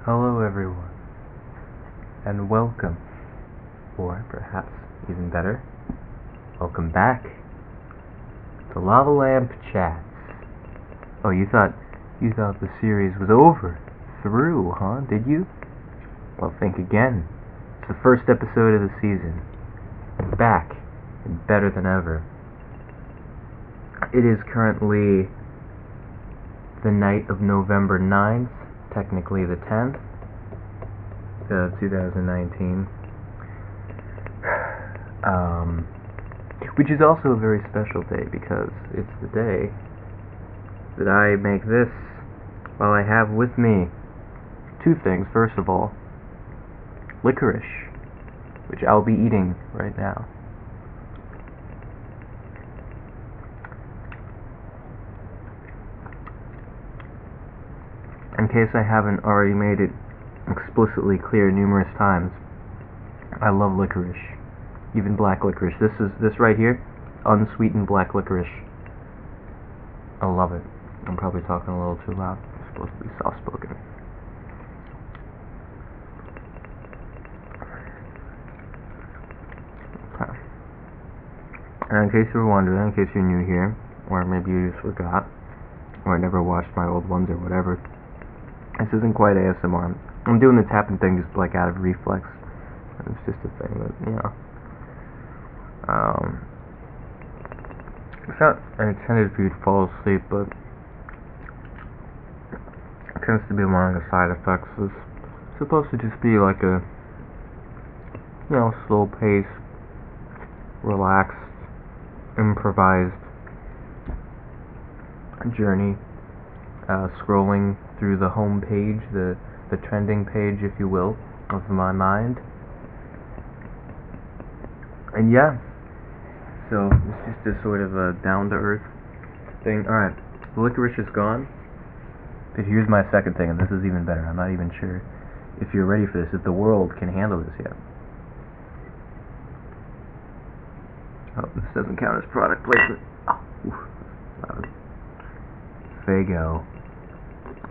Hello everyone, and welcome, or perhaps even better, welcome back to Lavalamp Chats. Oh, you thought the series was through, huh? Did you? Well, think again. It's the first episode of the season. Back, and better than ever. It is currently the night of November 9th, technically the 10th of 2019, which is also a very special day because it's the day that I make this while I have with me two things. First of all, licorice, which I'll be eating right now. In case I haven't already made it explicitly clear numerous times, I love licorice, even black licorice. This right here, unsweetened black licorice. I love it. I'm probably talking a little too loud. I'm supposed to be soft-spoken. Okay. And in case you were wondering, in case you're new here, or maybe you just forgot, or never watched my old ones or whatever, this isn't quite ASMR. I'm doing the tapping thing just like out of reflex. It's just a thing that, it's not intended for you to fall asleep, but it tends to be one of the side effects. It's supposed to just be like a, slow pace, relaxed, improvised journey, scrolling through the home page, the trending page, if you will, of my mind. And yeah, so it's just a sort of a down-to-earth thing. Alright, the licorice is gone, but here's my second thing, and this is even better. I'm not even sure if you're ready for this, if the world can handle this yet. Oh, this doesn't count as product placement. Oh, loud. Faygo.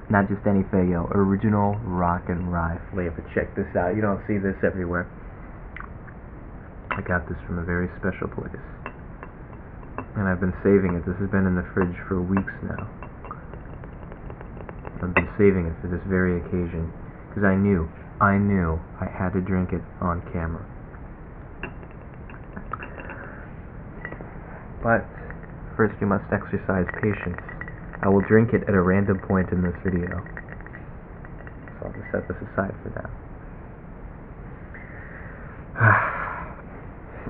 Not just any Faygo, original rock and rye flavor. Check this out. You don't see this everywhere. I got this from a very special place, and I've been saving it. This has been in the fridge for weeks now. I've been saving it for this very occasion because I knew I had to drink it on camera. But first you must exercise patience. I will drink it at a random point in this video, so I'll just set this aside for now.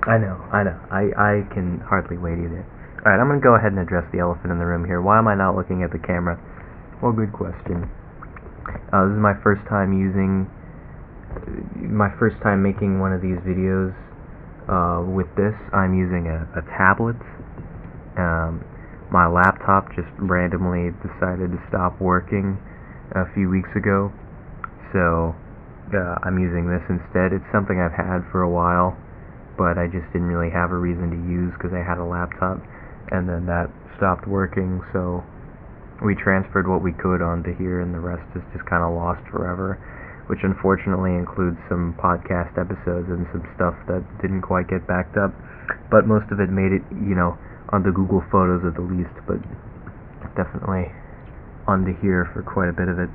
I know, I can hardly wait either. Alright, I'm going to go ahead and address the elephant in the room here. Why am I not looking at the camera? Well, good question. This is my first time making one of these videos with this. I'm using a tablet. My laptop just randomly decided to stop working a few weeks ago, so I'm using this instead. It's something I've had for a while, but I just didn't really have a reason to use because I had a laptop, and then that stopped working, so we transferred what we could onto here, and the rest is just kind of lost forever, which unfortunately includes some podcast episodes and some stuff that didn't quite get backed up, but most of it made it, onto Google Photos at the least, but definitely onto here for quite a bit of it.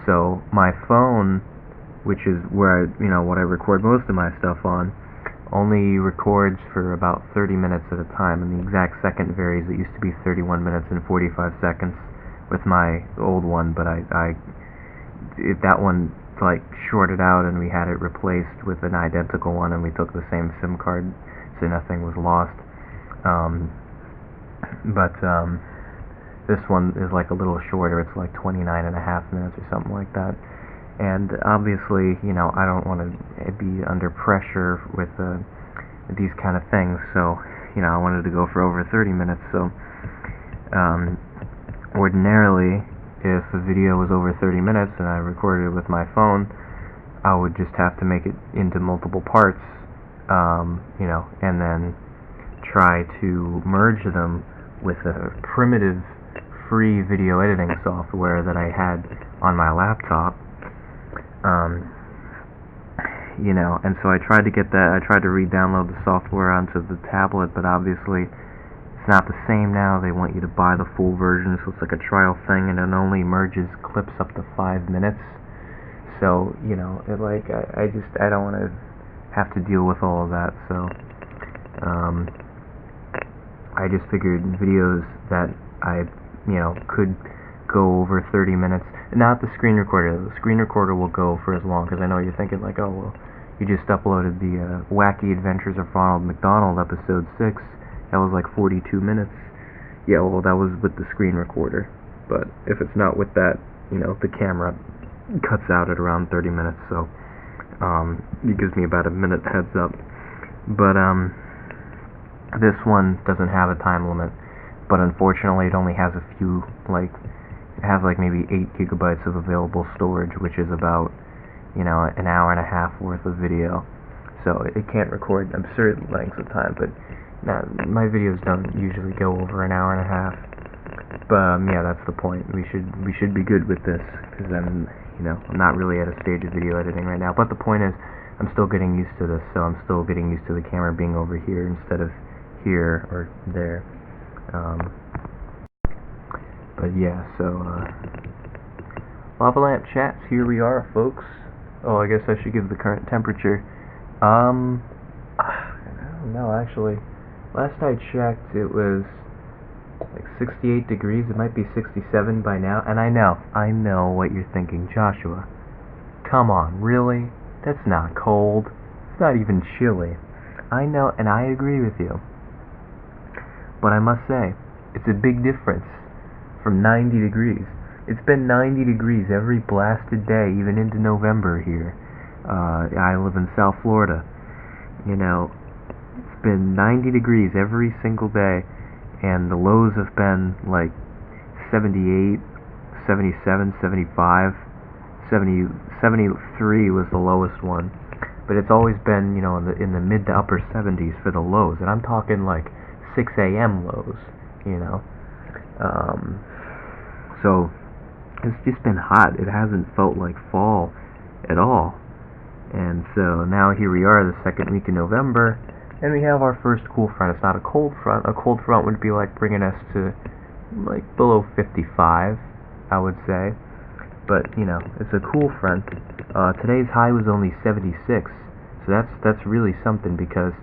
So my phone, which is where what I record most of my stuff on, only records for about 30 minutes at a time, and the exact second varies. It used to be 31 minutes and 45 seconds with my old one, but that one shorted out, and we had it replaced with an identical one, and we took the same SIM card, so nothing was lost. But this one is a little shorter. It's 29 and a half minutes or something like that. And obviously, I don't want to be under pressure with these kind of things, so I wanted to go for over 30 minutes. So ordinarily, if a video was over 30 minutes and I recorded it with my phone, I would just have to make it into multiple parts, and then try to merge them with a primitive free video editing software that I had on my laptop. Um, and so I tried to get that. I tried to re-download the software onto the tablet, but obviously it's not the same now. They want you to buy the full version, so it's like a trial thing, and it only merges clips up to 5 minutes. So, I don't want to have to deal with all of that, so I just figured videos that I, could go over 30 minutes, not the screen recorder. The screen recorder will go for as long, because I know you're thinking like, oh, well, you just uploaded the Wacky Adventures of Ronald McDonald episode 6, that was like 42 minutes. Yeah, well, that was with the screen recorder, but if it's not with that, the camera cuts out at around 30 minutes, so it gives me about a minute heads up. But this one doesn't have a time limit, but unfortunately it only has a few, it has maybe 8 gigabytes of available storage, which is about an hour and a half worth of video, so it can't record absurd lengths of time. But my videos don't usually go over an hour and a half. But yeah, that's the point. We should be good with this, because I'm not really at a stage of video editing right now. But the point is, I'm still getting used to this, so I'm still getting used to the camera being over here instead of here or there. But yeah, so Lavalamp chats, here we are, folks. Oh, I guess I should give the current temperature. I don't know, actually. Last I checked, it was like 68 degrees. It might be 67 by now. And I know what you're thinking, Joshua. Come on, really? That's not cold. It's not even chilly. I know, and I agree with you. But I must say, it's a big difference from 90 degrees. It's been 90 degrees every blasted day, even into November here. I live in South Florida. It's been 90 degrees every single day, and the lows have been like 78, 77, 75, 70, 73 was the lowest one. But it's always been, in the mid to upper 70s for the lows, and I'm talking like 6 a.m. lows, So it's just been hot. It hasn't felt like fall at all. And so now here we are, the second week in November, and we have our first cool front. It's not a cold front. A cold front would be like bringing us to like below 55, I would say. But it's a cool front. Today's high was only 76, so that's really something, because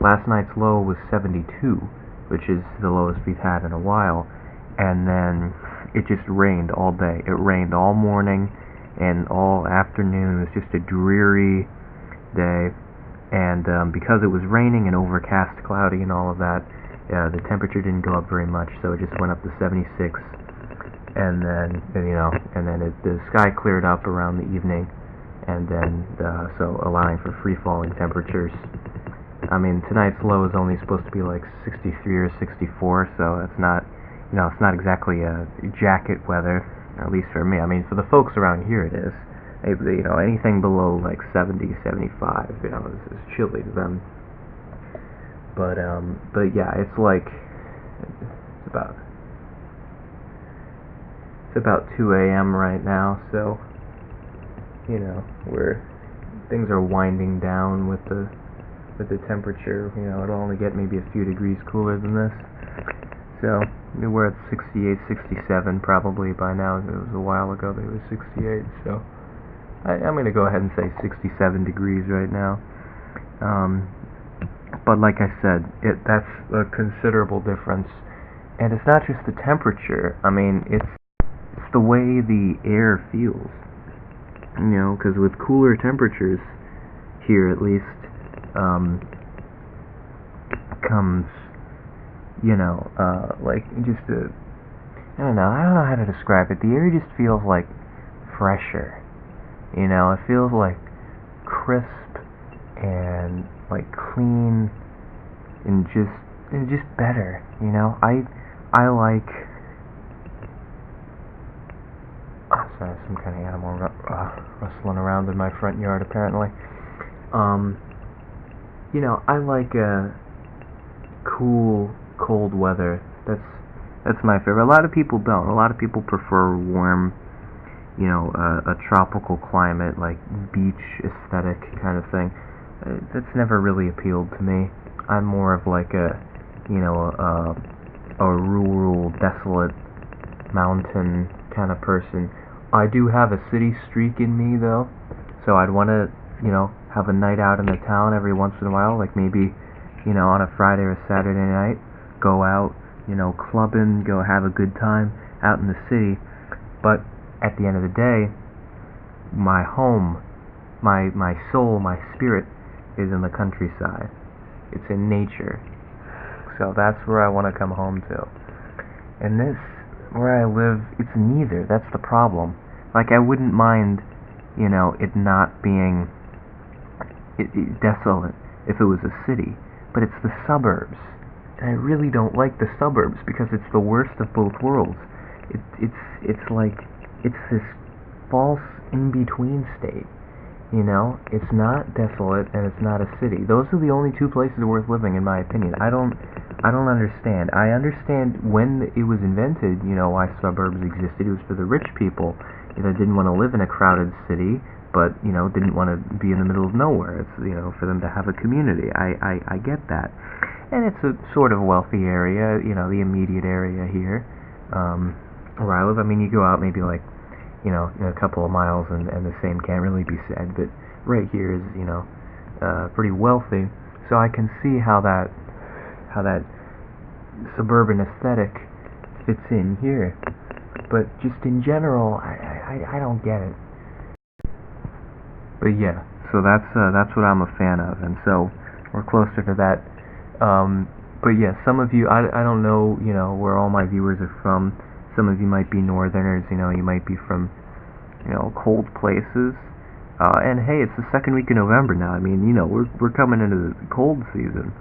last night's low was 72, which is the lowest we've had in a while. And then it just rained all day. It rained all morning and all afternoon. It was just a dreary day. And because it was raining and overcast, cloudy, and all of that, the temperature didn't go up very much. So it just went up to 76. And then the sky cleared up around the evening, and then so allowing for free falling temperatures. I mean, tonight's low is only supposed to be like 63 or 64, so it's not, it's not exactly jacket weather, at least for me. I mean, for the folks around here it is. Anything below like 70, 75, is chilly to them. But yeah, it's about 2 a.m. right now, so things are winding down with the temperature. It'll only get maybe a few degrees cooler than this. So we're at 68, 67 probably by now. It was a while ago they were 68, so I'm going to go ahead and say 67 degrees right now. But like I said, that's a considerable difference. And it's not just the temperature. I mean, it's the way the air feels. Because with cooler temperatures here, at least, comes, I don't know how to describe it. The air just feels like fresher. It feels like crisp and like clean and just better. I like. Oh, sorry, some kind of animal rustling around in my front yard apparently. I like cool, cold weather. That's my favorite. A lot of people don't. A lot of people prefer warm, a tropical climate, like beach aesthetic kind of thing. That's never really appealed to me. I'm more of like a rural, desolate mountain kind of person. I do have a city streak in me though, so I'd want to, have a night out in the town every once in a while, like maybe, on a Friday or Saturday night, go out, clubbing, go have a good time out in the city. But at the end of the day, my home, my soul, my spirit is in the countryside. It's in nature. So that's where I want to come home to. And this, where I live, it's neither. That's the problem. Like, I wouldn't mind, it not being desolate if it was a city, but it's the suburbs. And I really don't like the suburbs because it's the worst of both worlds. It's like, it's this false in-between state. It's not desolate and it's not a city. Those are the only two places worth living, in my opinion. I don't understand. I understand when it was invented, why suburbs existed. It was for the rich people that didn't want to live in a crowded city, but didn't want to be in the middle of nowhere. It's for them to have a community. I get that, and it's a sort of wealthy area. The immediate area here, where I live. I mean, you go out maybe like a couple of miles and the same can't really be said, but right here is, pretty wealthy, so I can see how that suburban aesthetic fits in here. But just in general, I don't get it. But yeah, so that's what I'm a fan of, and so we're closer to that. But yeah, some of you, I don't know, where all my viewers are from. Some of you might be northerners, you might be from, cold places. And hey, it's the second week of November now. I mean, we're coming into the cold season.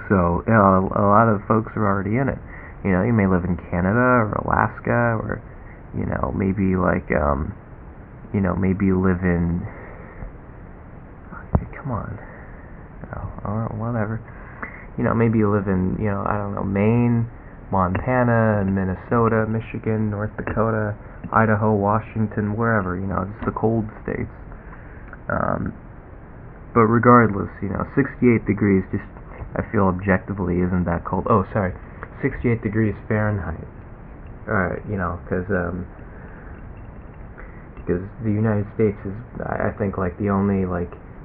So a lot of folks are already in it. You may live in Canada or Alaska, or maybe like maybe you live in. Come on. Oh, whatever. Maybe you live in I don't know, Maine, Montana, Minnesota, Michigan, North Dakota, Idaho, Washington, wherever, just the cold states. But regardless, 68 degrees just, I feel objectively isn't that cold. Oh, sorry, 68 degrees Fahrenheit. Alright, because the United States is, I think, like the only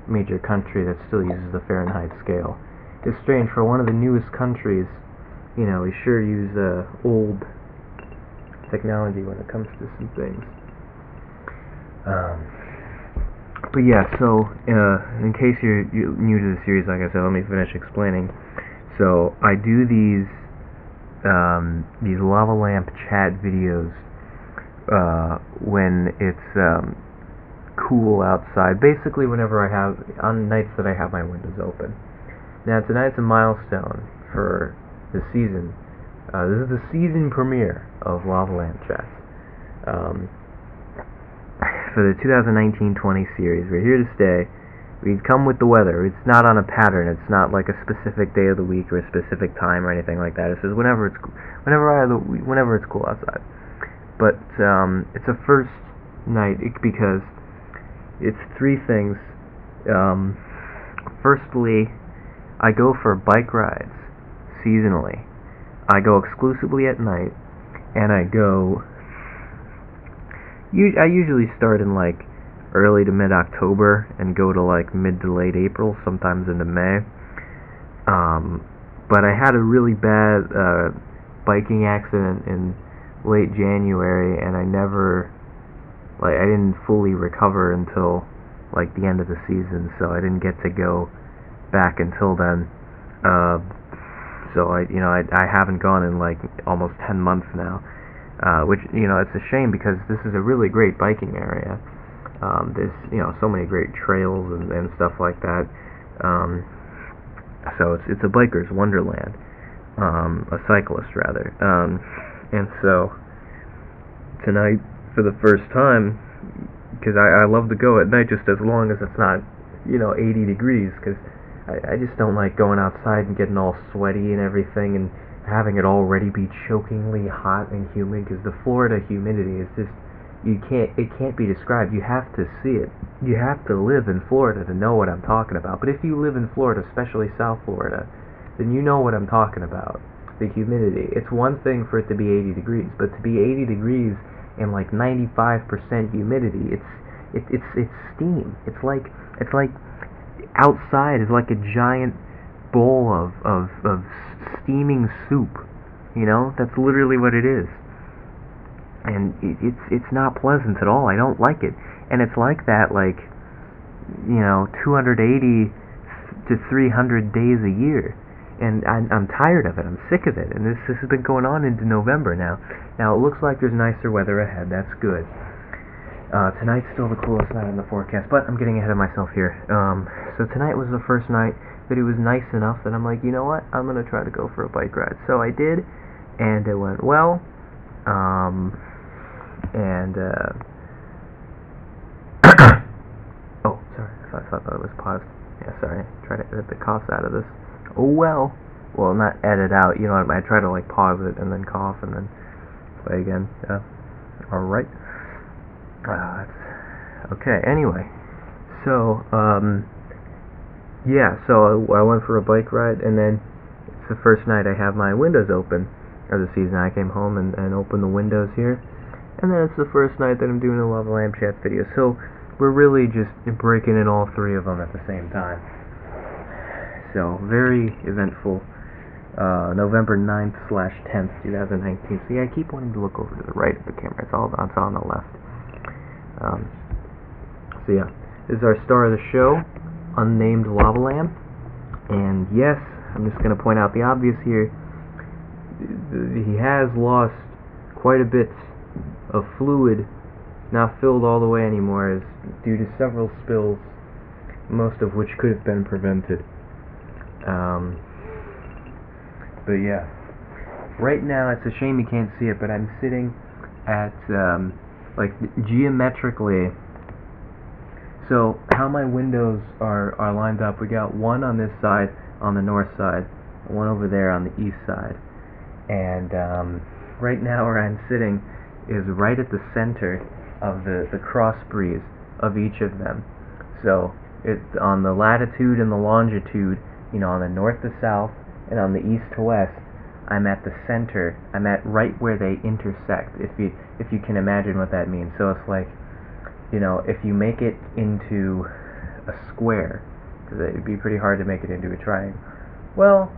major country that still uses the Fahrenheit scale. It's strange, for one of the newest countries, we sure use old technology when it comes to some things. But yeah, so in case you're new to the series, like I said, let me finish explaining. So I do these Lavalamp chat videos when it's cool outside. Basically, whenever on nights that I have my windows open. Now tonight's a milestone for the season. This is the season premiere of Lavalamp Chats. For the 2019-20 series, we're here to stay. We come with the weather. It's not on a pattern. It's not like a specific day of the week or a specific time or anything like that. It says whenever it's cool outside. But it's a first night because it's three things. Firstly, I go for bike rides seasonally. I go exclusively at night, and I usually start in early to mid-October and go to mid to late April, sometimes into May. But I had a really bad biking accident in late January, and I didn't fully recover until the end of the season, so I didn't get to go back until then. So I haven't gone in almost 10 months now, which it's a shame because this is a really great biking area. There's so many great trails and stuff like that. So it's a biker's wonderland, a cyclist rather. And so tonight, for the first time, because I love to go at night just as long as it's not 80 degrees, because I just don't like going outside and getting all sweaty and everything and having it already be chokingly hot and humid, because the Florida humidity is just, it can't be described. You have to see it. You have to live in Florida to know what I'm talking about. But if you live in Florida, especially South Florida, then you know what I'm talking about. The humidity. It's one thing for it to be 80 degrees, but to be 80 degrees and like 95% humidity, it's steam. It's like outside is like a giant bowl of steaming soup. You know, that's literally what it is. And it's not pleasant at all. I don't like it. And it's like that, like, 280 to 300 days a year. And I'm tired of it. I'm sick of it. And this has been going on into November now. Now it looks like there's nicer weather ahead. That's good. Tonight's still the coolest night in the forecast, but I'm getting ahead of myself here. So tonight was the first night that it was nice enough that I'm like, you know what? I'm gonna try to go for a bike ride. So I did, and it went well. Oh, sorry. I thought that was paused. Yeah, sorry. Try to edit the coughs out of this. Oh well. Well, not edit out. You know what? I try to like pause it and then cough and then play again. Yeah. All right. Okay. Anyway, so yeah. So I went for a bike ride, and then it's the first night I have my windows open of the season. I came home and opened the windows here, and then it's the first night that I'm doing a Lavalamp Chats video. So we're really just breaking in all three of them at the same time. So very eventful. November 9th/10th, 2019. See, I keep wanting to look over to the right of the camera. It's on the left. So yeah, this is our star of the show, unnamed Lavalamp. And yes, I'm just going to point out the obvious here. He has lost quite a bit of fluid, not filled all the way anymore, is due to several spills, most of which could have been prevented. But yeah, right now it's a shame you can't see it, but I'm sitting at like geometrically. So how my windows are lined up, we got one on this side on the north side, one over there on the east side, and right now where I'm sitting is right at the center of the cross breeze of each of them. So it's on the latitude and the longitude, on the north to south and on the east to west. I'm at the center. I'm at right where they intersect, if you can imagine what that means. So it's like, if you make it into a square, because it'd be pretty hard to make it into a triangle. Well,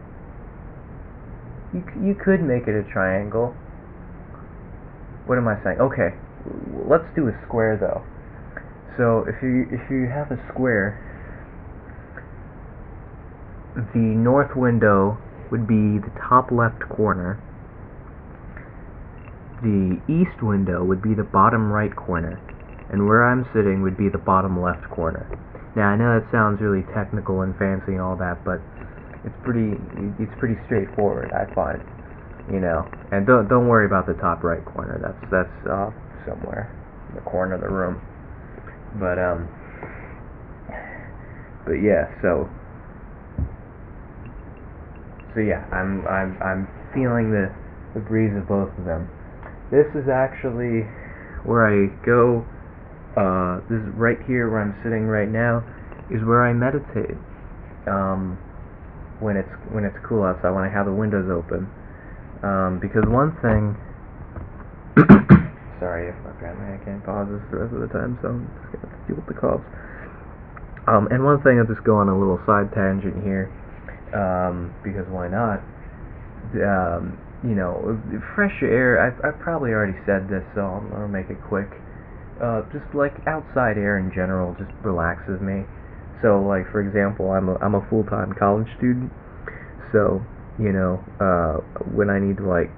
you could make it a triangle. What am I saying? Okay, let's do a square though. So if you have a square, the north window would be the top left corner. The east window would be the bottom right corner, and where I'm sitting would be the bottom left corner. Now I know that sounds really technical and fancy and all that, but it's pretty straightforward, I find. And don't worry about the top right corner. That's somewhere in the corner of the room. But yeah, so yeah, I'm feeling the breeze of both of them. This is actually where I go. This is right here where I'm sitting right now, is where I meditate. When it's cool outside, when I have the windows open. Because one thing. Sorry, apparently I can't pause this the rest of the time, so I'm just gonna have to deal with the coughs. And one thing, I'll just go on a little side tangent here. Because why not? Fresh air. I've probably already said this, so I'll make it quick. Just like outside air in general, just relaxes me. So, like for example, I'm a full-time college student. So, when I need to like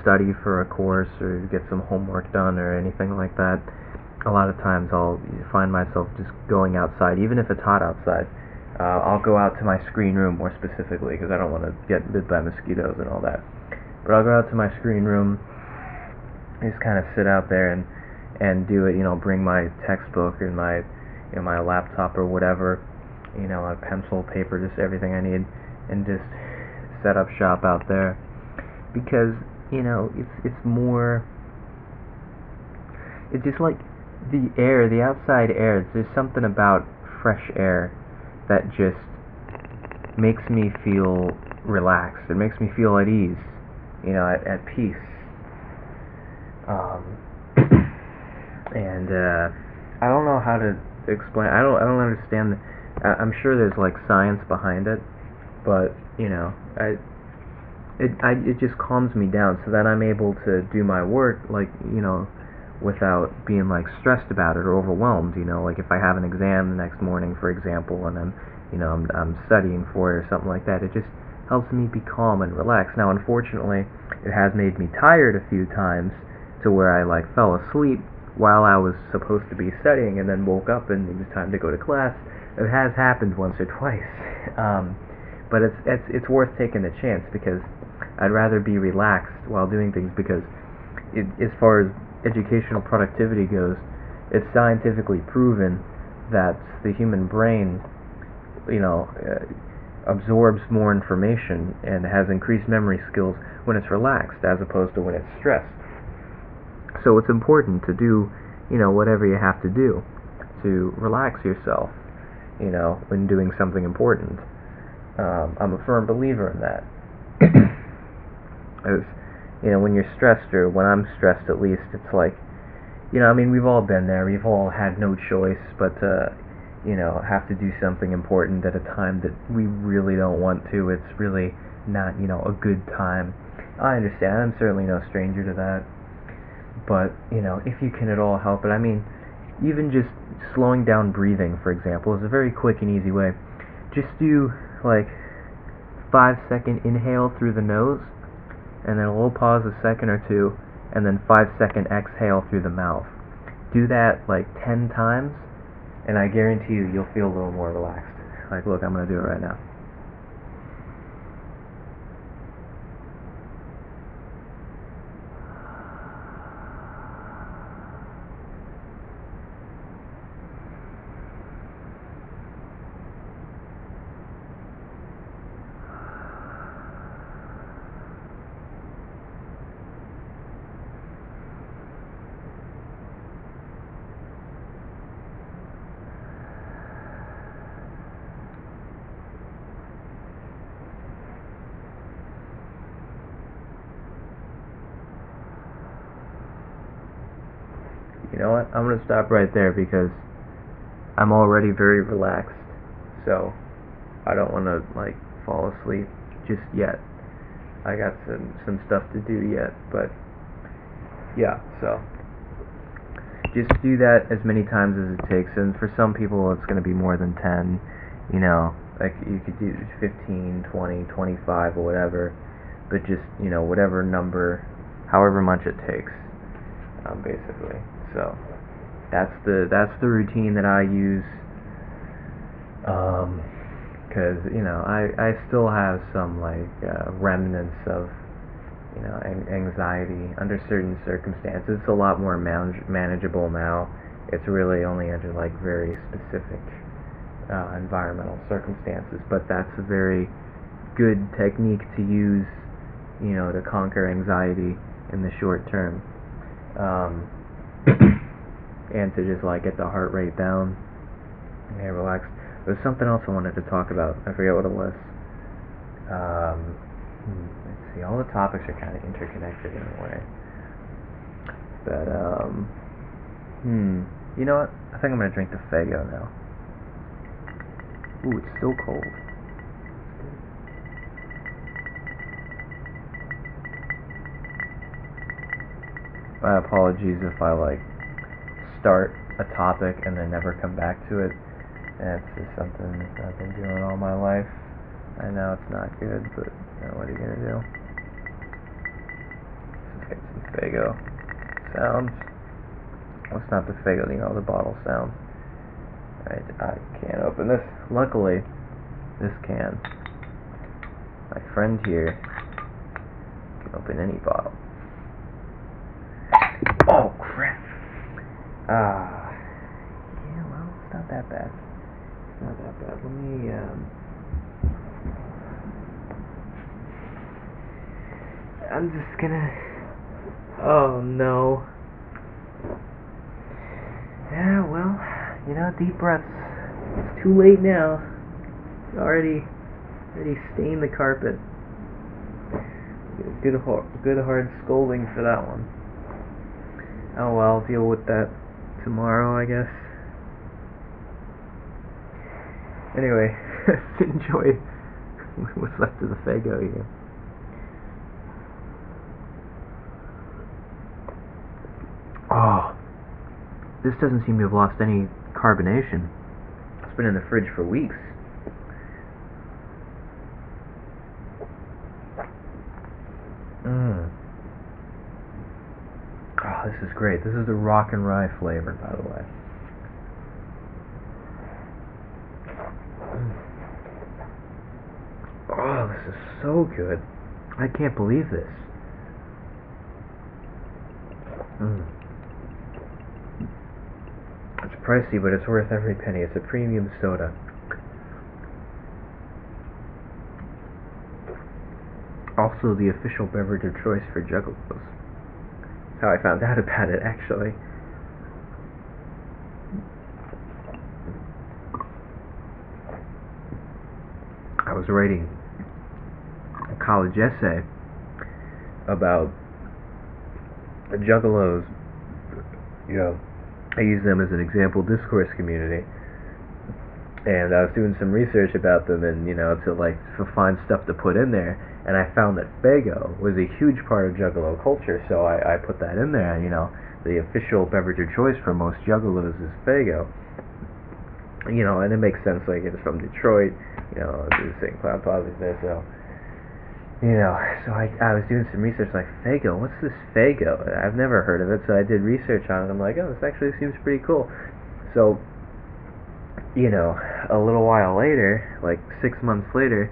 study for a course or get some homework done or anything like that, a lot of times I'll find myself just going outside, even if it's hot outside. I'll go out to my screen room more specifically, because I don't want to get bit by mosquitoes and all that. But I'll go out to my screen room, just kind of sit out there and do it. Bring my textbook and my my laptop or whatever, a pencil, paper, just everything I need, and just set up shop out there. because it's more. It's just like the air, the outside air. There's something about fresh air that just makes me feel relaxed. It makes me feel at ease, at peace. Um, and I don't know how to explain. I don't understand. I'm sure there's like science behind it, but it just calms me down so that I'm able to do my work like without being like stressed about it or overwhelmed. Like if I have an exam the next morning, for example, and I'm studying for it or something like that, it just helps me be calm and relaxed. Now, unfortunately, it has made me tired a few times to where I like fell asleep while I was supposed to be studying and then woke up and it was time to go to class. It has happened once or twice. But it's worth taking the chance because I'd rather be relaxed while doing things because as far as educational productivity goes, it's scientifically proven that the human brain, absorbs more information and has increased memory skills when it's relaxed as opposed to when it's stressed. So it's important to do, whatever you have to do to relax yourself, when doing something important. I'm a firm believer in that. As, when you're stressed, or when I'm stressed at least, it's like, we've all been there. We've all had no choice but to, have to do something important at a time that we really don't want to. It's really not, a good time. I understand. I'm certainly no stranger to that. But, if you can at all help it, even just slowing down breathing, for example, is a very quick and easy way. Just do, like, 5-second inhale through the nose, and then a little pause a second or two, and then 5-second exhale through the mouth. Do that like 10 times, and I guarantee you'll feel a little more relaxed. Like, look, I'm going to do it right now. You know what? I'm going to stop right there because I'm already very relaxed. So I don't want to like fall asleep just yet. I got some stuff to do yet, but yeah, so just do that as many times as it takes, and for some people it's going to be more than 10, like you could do 15, 20, 25 or whatever, but just, whatever number, however much it takes, basically. So that's the routine that I use, because I still have some like remnants of anxiety under certain circumstances. It's a lot more manageable now. It's really only under like very specific environmental circumstances, but that's a very good technique to use, to conquer anxiety in the short term, and to just like get the heart rate down and relax. There's something else I wanted to talk about. I forget what it was. Let's see. All the topics are kind of interconnected in a way. But you know what? I think I'm gonna drink the Faygo now. Ooh, it's still cold. My apologies if I like start a topic and then never come back to it. That's just something I've been doing all my life. I know it's not good, but what are you gonna do? Let's get some Faygo sounds. Well, it's not the Faygo, the bottle sounds. I can't open this. Luckily, this can. My friend here can open any bottle. Oh crap! Yeah, well, it's not that bad. It's not that bad. Let me I'm just gonna... Oh, no. Yeah, well, deep breaths. It's too late now. Already stained the carpet. Good hard scolding for that one. Oh well, I'll deal with that tomorrow, I guess. Anyway, enjoy what's left of the Faygo here. Oh, this doesn't seem to have lost any carbonation. It's been in the fridge for weeks. Oh, this is great. This is the rock and rye flavor, by the way. Oh, this is so good. I can't believe this. It's pricey, but it's worth every penny. It's a premium soda. Also the official beverage of choice for Juggalos. That's how I found out about it, actually. I was writing a college essay about Juggalos. I use them as an example discourse community. And I was doing some research about them and, to find stuff to put in there. And I found that Faygo was a huge part of Juggalo culture, so I put that in there. The official beverage of choice for most Juggalos is Faygo. And it makes sense, it's from Detroit, the St. Cloud Plaza's there, so... so I was doing some research, Faygo, what's this Faygo? I've never heard of it, so I did research on it. I'm like, oh, this actually seems pretty cool. So, a little while later, 6 months later,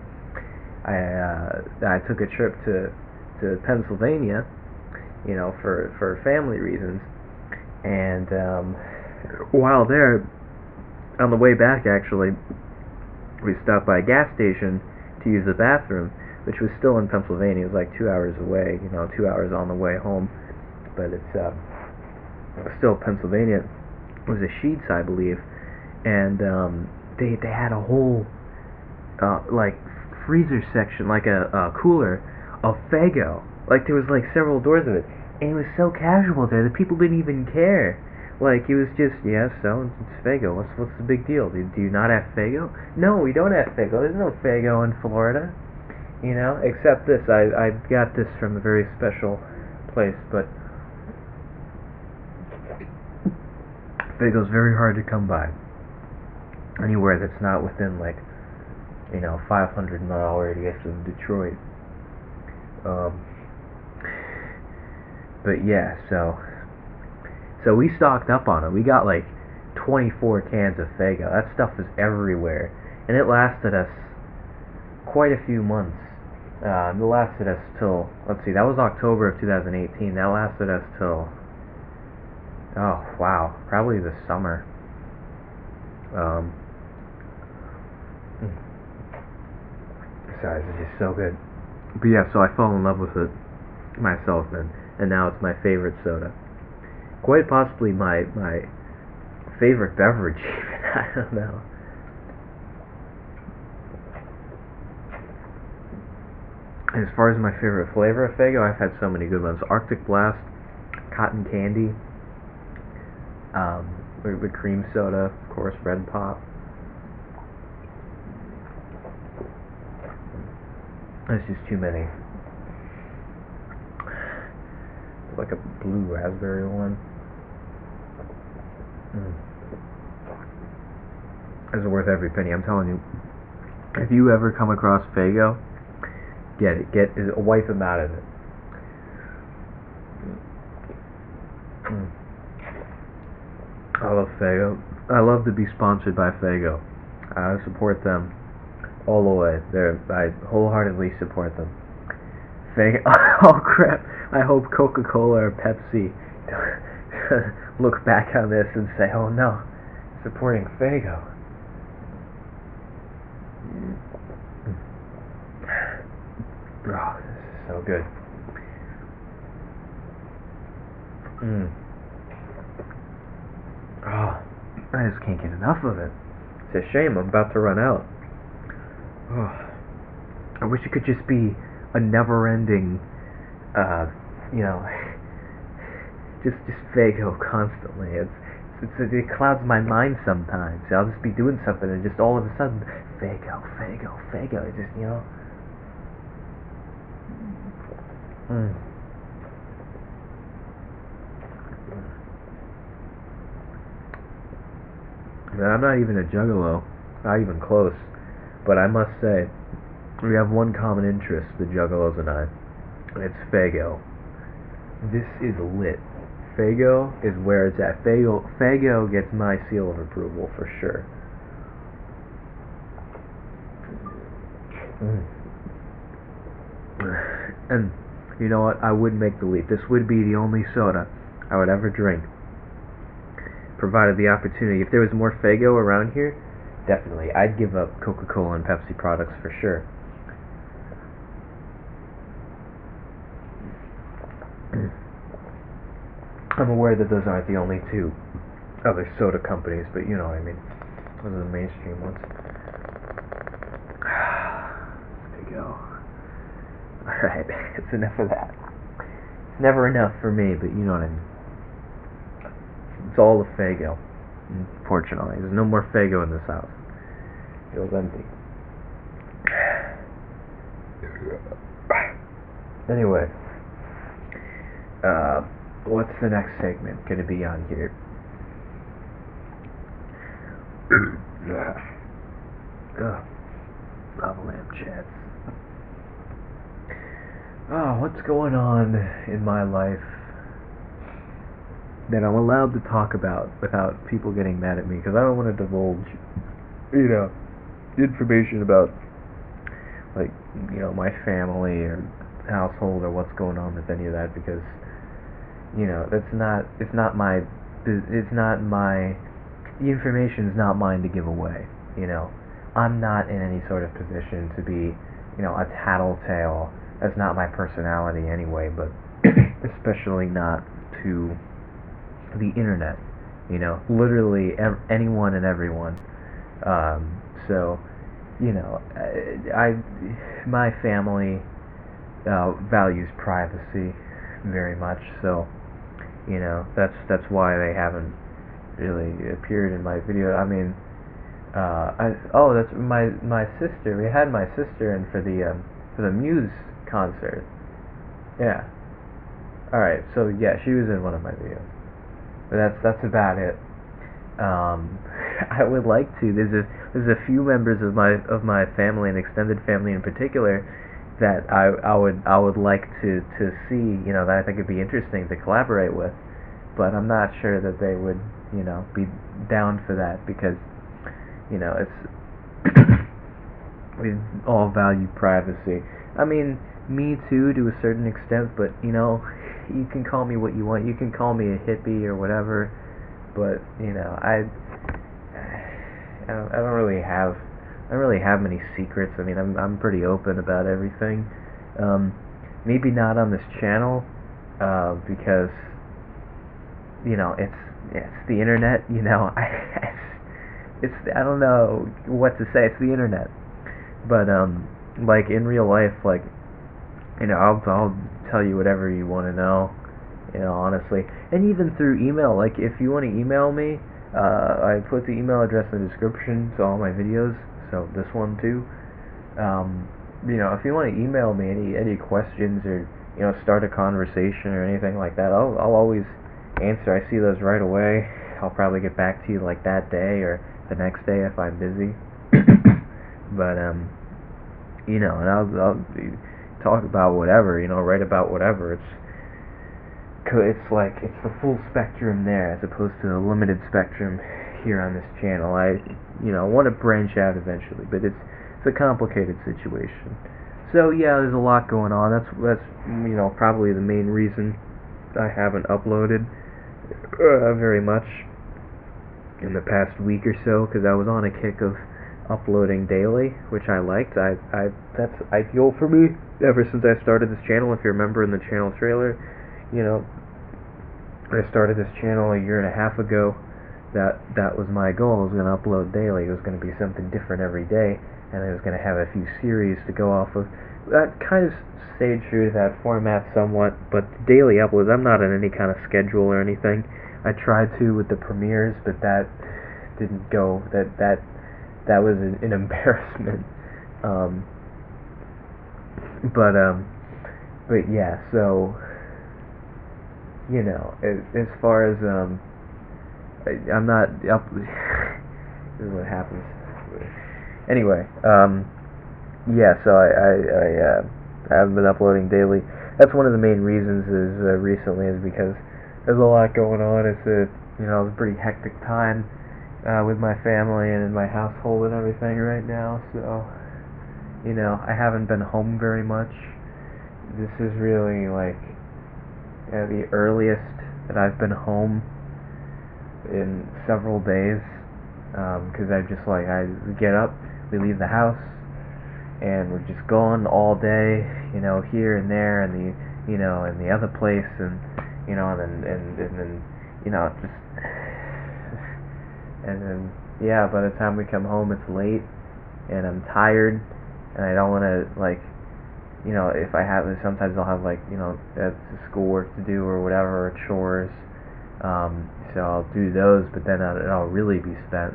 I took a trip to Pennsylvania, for family reasons, and while there, on the way back, actually, we stopped by a gas station to use the bathroom, which was still in Pennsylvania. It was 2 hours away, 2 hours on the way home, but it's still Pennsylvania. It was a Sheetz, I believe, and they had a whole freezer section, a cooler of Faygo. There was several doors of it, and it was so casual there that people didn't even care. It was just, so it's Faygo. What's the big deal? Do you not have Faygo? No, we don't have Faygo. There's no Faygo in Florida. Except this. I got this from a very special place, but Faygo's very hard to come by. Anywhere that's not within 500-mile radius of Detroit. But yeah, so we stocked up on it. We got 24 cans of Faygo. That stuff is everywhere, and it lasted us quite a few months. It lasted us till, let's see, that was October of 2018. That lasted us till, oh wow, probably the summer. Sorry, this is just so good. But yeah, so I fell in love with it myself, and now it's my favorite soda. Quite possibly my favorite beverage, even. I don't know. As far as my favorite flavor of Faygo, I've had so many good ones. Arctic Blast, Cotton Candy, with cream soda, of course, Red Pop. There's just too many. There's a blue raspberry one. It's worth every penny, I'm telling you. If you ever come across Faygo, get it. Wipe them out of it. I love Faygo. I love to be sponsored by Faygo. I support them all the way. I wholeheartedly support them. Faygo. Oh crap! I hope Coca-Cola or Pepsi look back on this and say, "Oh no, supporting Faygo." Oh, this is so good. Mm. Oh, I just can't get enough of it. It's a shame. I'm about to run out. Oh, I wish it could just be a never-ending, you know, just Fago constantly. It clouds my mind sometimes. I'll just be doing something and just all of a sudden, Fago, Fago, Fago. It just, you know. Mm. I'm not even a juggalo, not even close. But I must say, we have one common interest, the juggalos and I. It's Fago. This is lit. Fago is where it's at. Fago gets my seal of approval for sure. Mm. And you know what? I would make the leap. This would be the only soda I would ever drink, provided the opportunity. If there was more Fago around here, definitely. I'd give up Coca-Cola and Pepsi products for sure. I'm aware that those aren't the only two other soda companies, but you know what I mean. Those are the mainstream ones. There you go. Alright, it's enough of that. It's never enough for me, but you know what I mean. It's all the Fago. Unfortunately, there's no more Fago in this house. It feels empty. Anyway, what's the next segment gonna be on here? Lavalamp chats. Oh, what's going on in my life that I'm allowed to talk about without people getting mad at me? Because I don't want to divulge, you know, information about, like, you know, my family or household or what's going on with any of that, because, you know, the information's not mine to give away, you know. I'm not in any sort of position to be, you know, a tattletale. That's not my personality anyway, but especially not to the internet, you know, literally anyone and everyone. So, you know, my family values privacy very much, so, you know, that's why they haven't really appeared in my video. I mean, that's my sister. We had my sister in for the Muse concert. Yeah. All right. So yeah, she was in one of my videos. But that's about it. I would like to. There's a few members of my family and extended family in particular that I would like to see. You know, that I think would be interesting to collaborate with. But I'm not sure that they would, you know, be down for that, because, you know, it's we all value privacy. I mean, me too, to a certain extent, but, you know, you can call me what you want. You can call me a hippie or whatever, but, you know, I don't really have many secrets. I mean, I'm pretty open about everything. Maybe not on this channel, because, you know, it's the internet. You know, I don't know what to say. It's the internet. But like in real life, like, you know, I'll tell you whatever you want to know. You know, honestly, and even through email. Like, if you want to email me, I put the email address in the description to all my videos. So this one too. You know, if you want to email me any questions, or, you know, start a conversation or anything like that, I'll always answer. I see those right away. I'll probably get back to you like that day or the next day if I'm busy. But you know, and I'll talk about whatever, you know, write about whatever. It's like, it's the full spectrum there, as opposed to the limited spectrum here on this channel. I, you know, want to branch out eventually, but it's a complicated situation. So yeah, there's a lot going on. That's you know, probably the main reason I haven't uploaded very much in the past week or so, because I was on a kick of uploading daily, which I liked. That's ideal for me ever since I started this channel. If you remember in the channel trailer, you know, I started this channel a year and a half ago. That was my goal. I was going to upload daily. It was going to be something different every day, and I was going to have a few series to go off of. That kind of stayed true to that format somewhat, but the daily uploads, I'm not on any kind of schedule or anything. I tried to with the premieres, but that didn't go. That was an embarrassment. But yeah, so, you know, as far as, I'm not up, this is what happens. Anyway, yeah, so I haven't been uploading daily. That's one of the main reasons recently is because there's a lot going on. It's a pretty hectic time, with my family and in my household and everything right now, so, I haven't been home very much. This is really, like, the earliest that I've been home in several days, because I get up, we leave the house, and we're just gone all day, here and there, and and the other place, and, and then, just, and then, yeah, by the time we come home, it's late, and I'm tired, and I don't want to, like, if I have, sometimes I'll have, like, schoolwork to do or whatever, or chores, so I'll do those, but then I'll really be spent,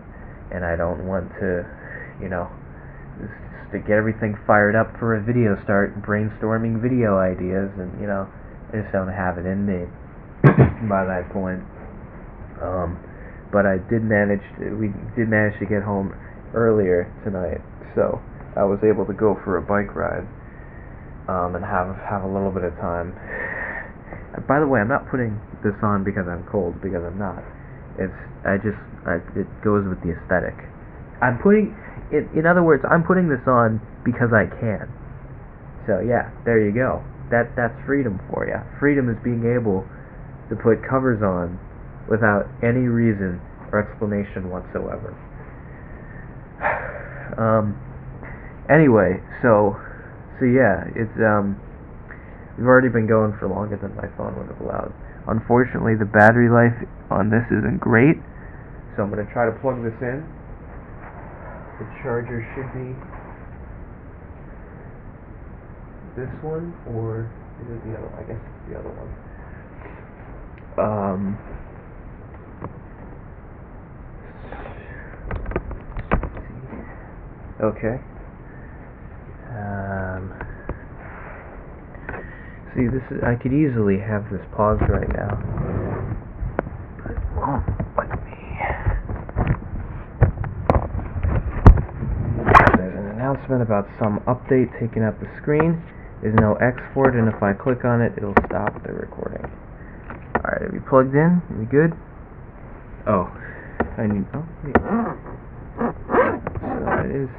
and I don't want to, just to get everything fired up for a video, start brainstorming video ideas, and, I just don't have it in me by that point. But we did manage to get home earlier tonight, so I was able to go for a bike ride, and have a little bit of time. By the way, I'm not putting this on because I'm cold, because I'm not. It goes with the aesthetic. In other words, I'm putting this on because I can. So yeah, there you go. That's freedom for you. Freedom is being able to put covers on without any reason or explanation whatsoever. Anyway, so yeah, it's we've already been going for longer than my phone would have allowed. Unfortunately, the battery life on this isn't great, so I'm going to try to plug this in. The charger should be this one, or is it the other one? I guess it's the other one. Okay. See, I could easily have this paused right now, but it won't let me. There's an announcement about some update taking up the screen. There's no export, and if I click on it, it'll stop the recording. Alright, are we plugged in? Are we good? Oh, wait. So it is.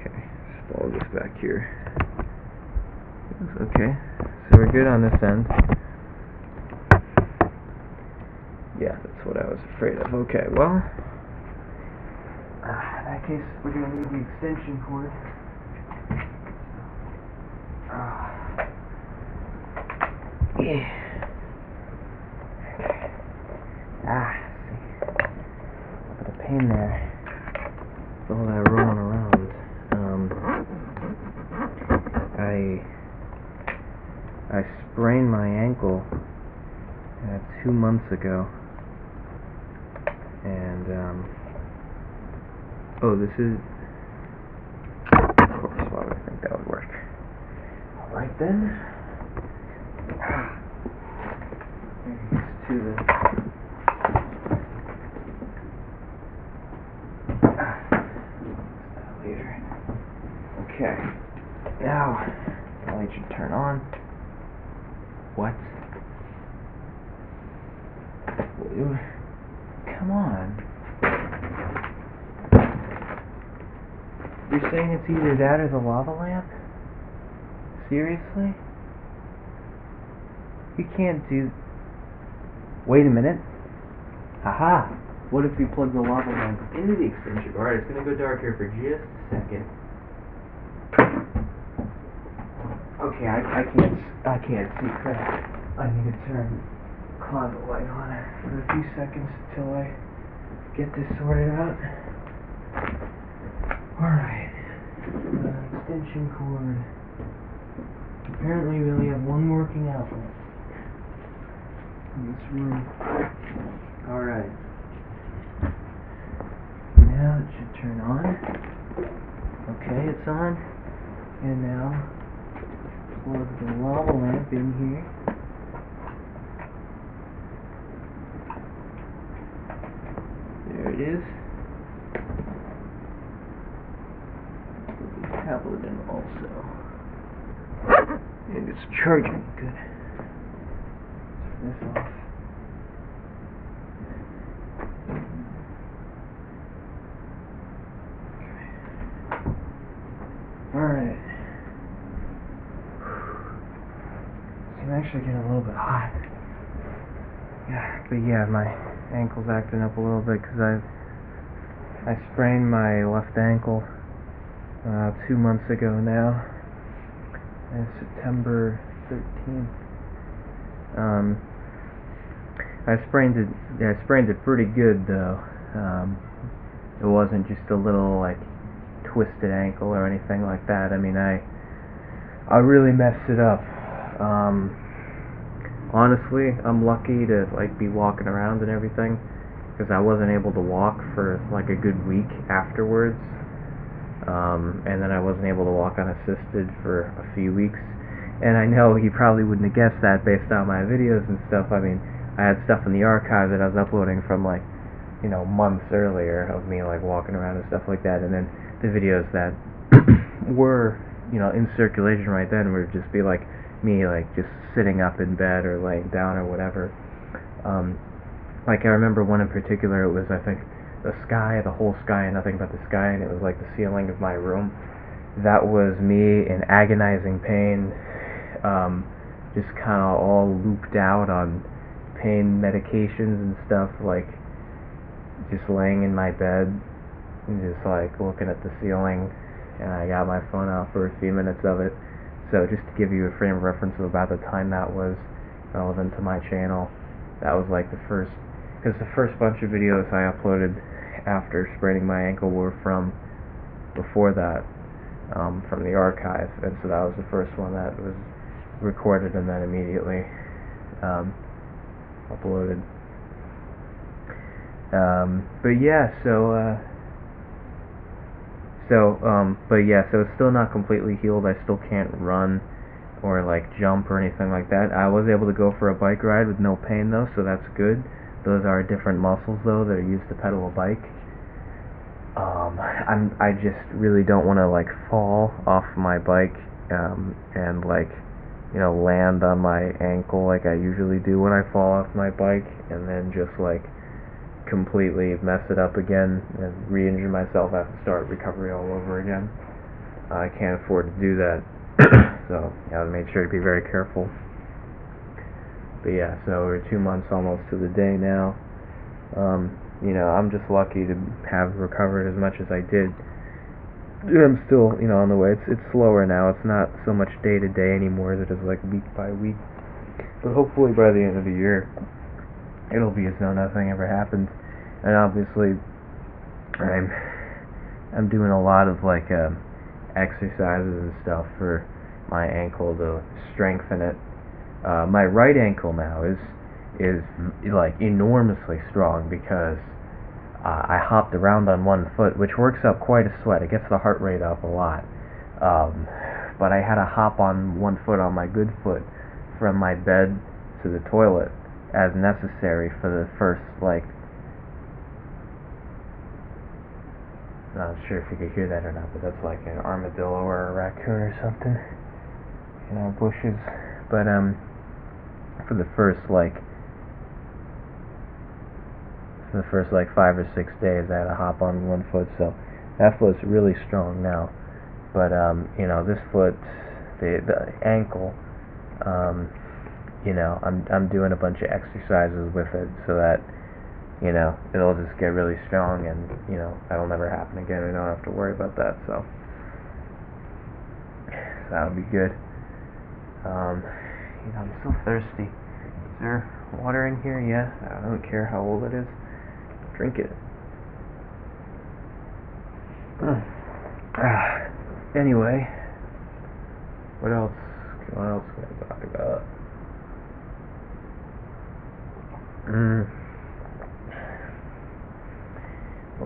Okay, just follow this back here. Okay, so we're good on this end. Yeah, that's what I was afraid of. Okay, well, in that case, we're going to need the extension cord. Yeah. Okay. See. Bit of pain there. With all that rolling around. I sprained my ankle 2 months ago, and this is, of course, why would I think that would work? Alright then, to the later. Okay, now the light should turn on. What? Come on. You're saying it's either that or the lava lamp? Seriously? You can't do... Wait a minute. Haha! What if we plug the lava lamp into the extension? Alright, it's gonna go dark here for just a second. Okay, I can't see crap. I need to turn closet light on for a few seconds until I get this sorted out. Alright. Extension cord. Apparently we only have one working outlet in this room. Alright. Now it should turn on. Okay, it's on. And now plug the Lavalamp in here. There it is. Put the tablet in also. And it's charging. Good. Turn this off. Alright. So I'm actually getting a little bit hot. Yeah, but yeah, my ankle's acting up a little bit because I sprained my left ankle 2 months ago now. And September 13th. I sprained it pretty good though. It wasn't just a little like twisted ankle or anything like that. I mean, I really messed it up. Honestly, I'm lucky to like be walking around and everything, because I wasn't able to walk for like a good week afterwards. And then I wasn't able to walk unassisted for a few weeks. And I know you probably wouldn't have guessed that based on my videos and stuff. I mean, I had stuff in the archive that I was uploading from like, you know, months earlier of me like walking around and stuff like that. And then the videos that were, you know, in circulation right then would just be like me like just sitting up in bed or laying down or whatever. Like I remember one in particular, it was I think the whole sky and nothing but the sky, and it was like the ceiling of my room. That was me in agonizing pain, just kind of all looped out on pain medications and stuff, like just laying in my bed and just like looking at the ceiling, and I got my phone out for a few minutes of it. So just to give you a frame of reference of about the time that was relevant to my channel, that was like the first, because the first bunch of videos I uploaded after spraining my ankle were from before that, from the archive, and so that was the first one that was recorded and then immediately uploaded. But yeah, so it's still not completely healed. I still can't run or like jump or anything like that. I was able to go for a bike ride with no pain though, so that's good. Those are different muscles though that are used to pedal a bike. I just really don't want to like fall off my bike and like, you know, land on my ankle like I usually do when I fall off my bike, and then just like completely mess it up again and re-injure myself, have to start recovery all over again. I can't afford to do that. So yeah, I made sure to be very careful. But yeah, so we're 2 months almost to the day now. You know, I'm just lucky to have recovered as much as I did. I'm still, you know, on the way. It's slower now. It's not so much day to day anymore as it is like week by week. But hopefully by the end of the year, it'll be as though nothing ever happens. And obviously, I'm doing a lot of like exercises and stuff for my ankle to strengthen it. My right ankle now is like enormously strong because I hopped around on one foot, which works up quite a sweat. It gets the heart rate up a lot. But I had to hop on one foot on my good foot from my bed to the toilet as necessary for the first like, I'm not sure if you could hear that or not, but that's like an armadillo or a raccoon or something in our bushes. But for the first like 5 or 6 days I had to hop on one foot, so that foot's really strong now. But you know, this foot, the ankle, you know, I'm doing a bunch of exercises with it so that, you know, it'll just get really strong, and you know, that'll never happen again. I don't have to worry about that, so that'll be good. You know, I'm so thirsty. Is there water in here? Yeah, I don't care how old it is. Drink it. Anyway, what else? What else can I talk about?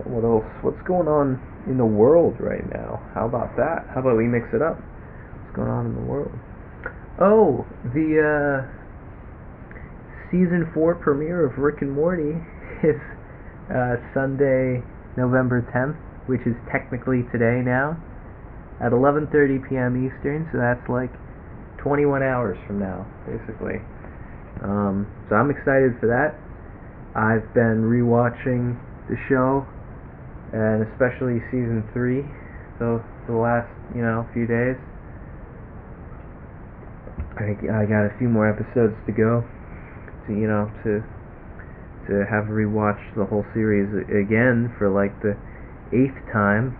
What else? What's going on in the world right now? How about that? How about we mix it up? What's going on in the world? Oh, the season 4 premiere of Rick and Morty is Sunday, November 10th, which is technically today now, at 11:30 p.m. Eastern. So that's like 21 hours from now, basically. So I'm excited for that. I've been rewatching the show, and especially season 3, the last few days. I got a few more episodes to go to have rewatched the whole series again for like the 8th time.